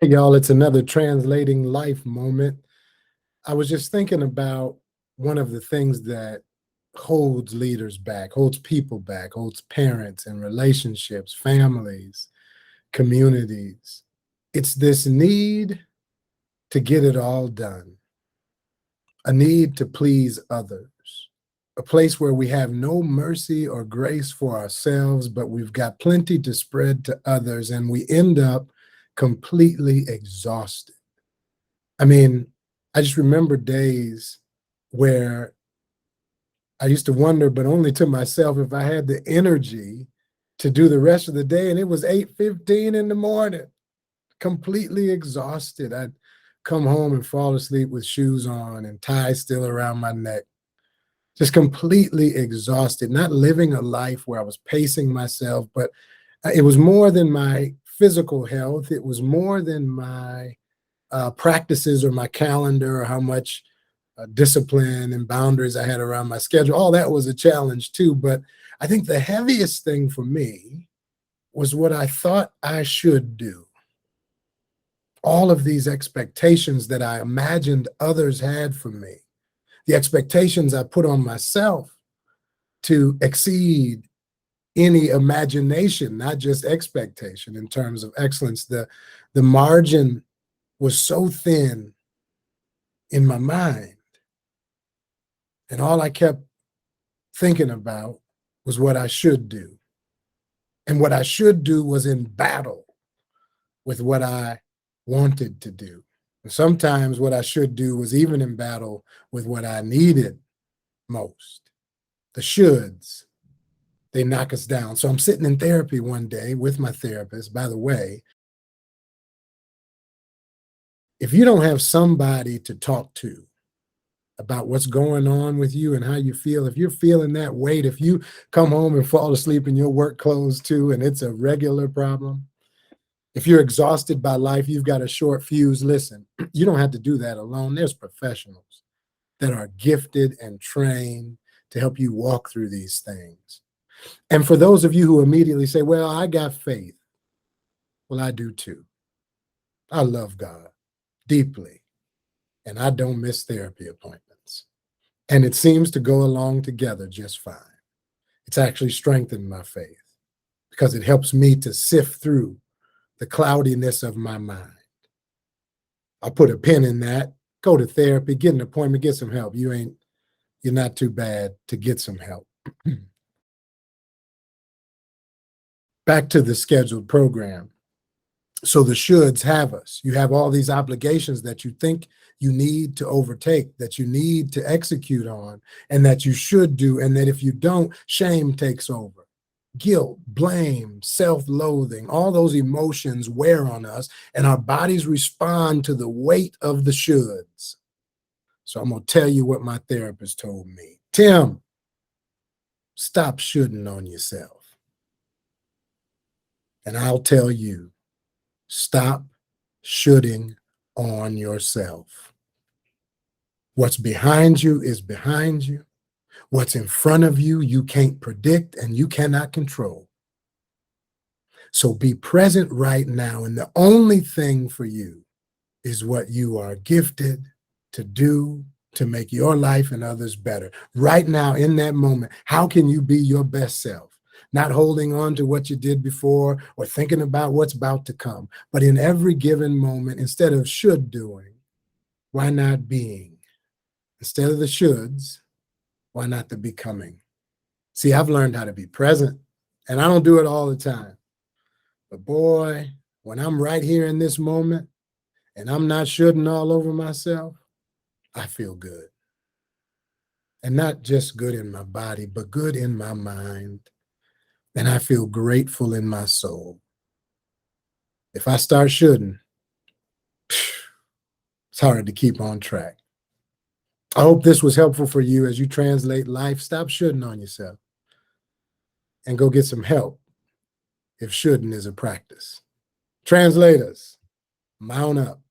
Hey, y'all, it's another translating life moment. I was just thinking about one of the things that holds leaders back, holds people back, holds parents and relationships, families, communities. It's this need to get it all done, a need to please others, a place where we have no mercy or grace for ourselves, but we've got plenty to spread to others, and we end up completely exhausted. I mean, I just remember days where I used to wonder, but only to myself, if I had the energy to do the rest of the day. And it was 8:15 in the morning, completely exhausted. I'd come home and fall asleep with shoes on and ties still around my neck, just completely exhausted, not living a life where I was pacing myself, but it was more than my physical health. It was more than my practices or my calendar or how much discipline and boundaries I had around my schedule. All that was a challenge too. But I think the heaviest thing for me was what I thought I should do. All of these expectations that I imagined others had for me, the expectations I put on myself to exceed any imagination, not just expectation in terms of excellence. The margin was so thin in my mind. And all I kept thinking about was what I should do. And what I should do was in battle with what I wanted to do. And sometimes what I should do was even in battle with what I needed most. The shoulds, they knock us down. So I'm sitting in therapy one day with my therapist. By the way, if you don't have somebody to talk to about what's going on with you and how you feel, if you're feeling that weight, if you come home and fall asleep in your work clothes too, and it's a regular problem, if you're exhausted by life, you've got a short fuse, listen, you don't have to do that alone. There's professionals that are gifted and trained to help you walk through these things. And for those of you who immediately say, well, I got faith. Well, I do too. I love God deeply, and I don't miss therapy appointments. And it seems to go along together just fine. It's actually strengthened my faith because it helps me to sift through the cloudiness of my mind. I'll put a pin in that, go to therapy, get an appointment, get some help. You're not too bad to get some help. Back to the scheduled program. So the shoulds have us. You have all these obligations that you think you need to overtake, that you need to execute on, and that you should do, and that if you don't, shame takes over. Guilt, blame, self-loathing, all those emotions wear on us, and our bodies respond to the weight of the shoulds. So I'm going to tell you what my therapist told me. Tim, stop shoulding on yourself. And I'll tell you, stop shoulding on yourself. What's behind you is behind you. What's in front of you, you can't predict and you cannot control. So be present right now. And the only thing for you is what you are gifted to do to make your life and others better. Right now, in that moment, how can you be your best self? Not holding on to what you did before or thinking about what's about to come, but in every given moment, instead of should doing, why not being? Instead of the shoulds, why not the becoming? See, I've learned how to be present, and I don't do it all the time. But boy, when I'm right here in this moment and I'm not shoulding all over myself, I feel good. And not just good in my body, but good in my mind. And I feel grateful in my soul. If I start shoulding, it's hard to keep on track. I hope this was helpful for you as you translate life. Stop shoulding on yourself and go get some help if shoulding is a practice. Translators, mount up.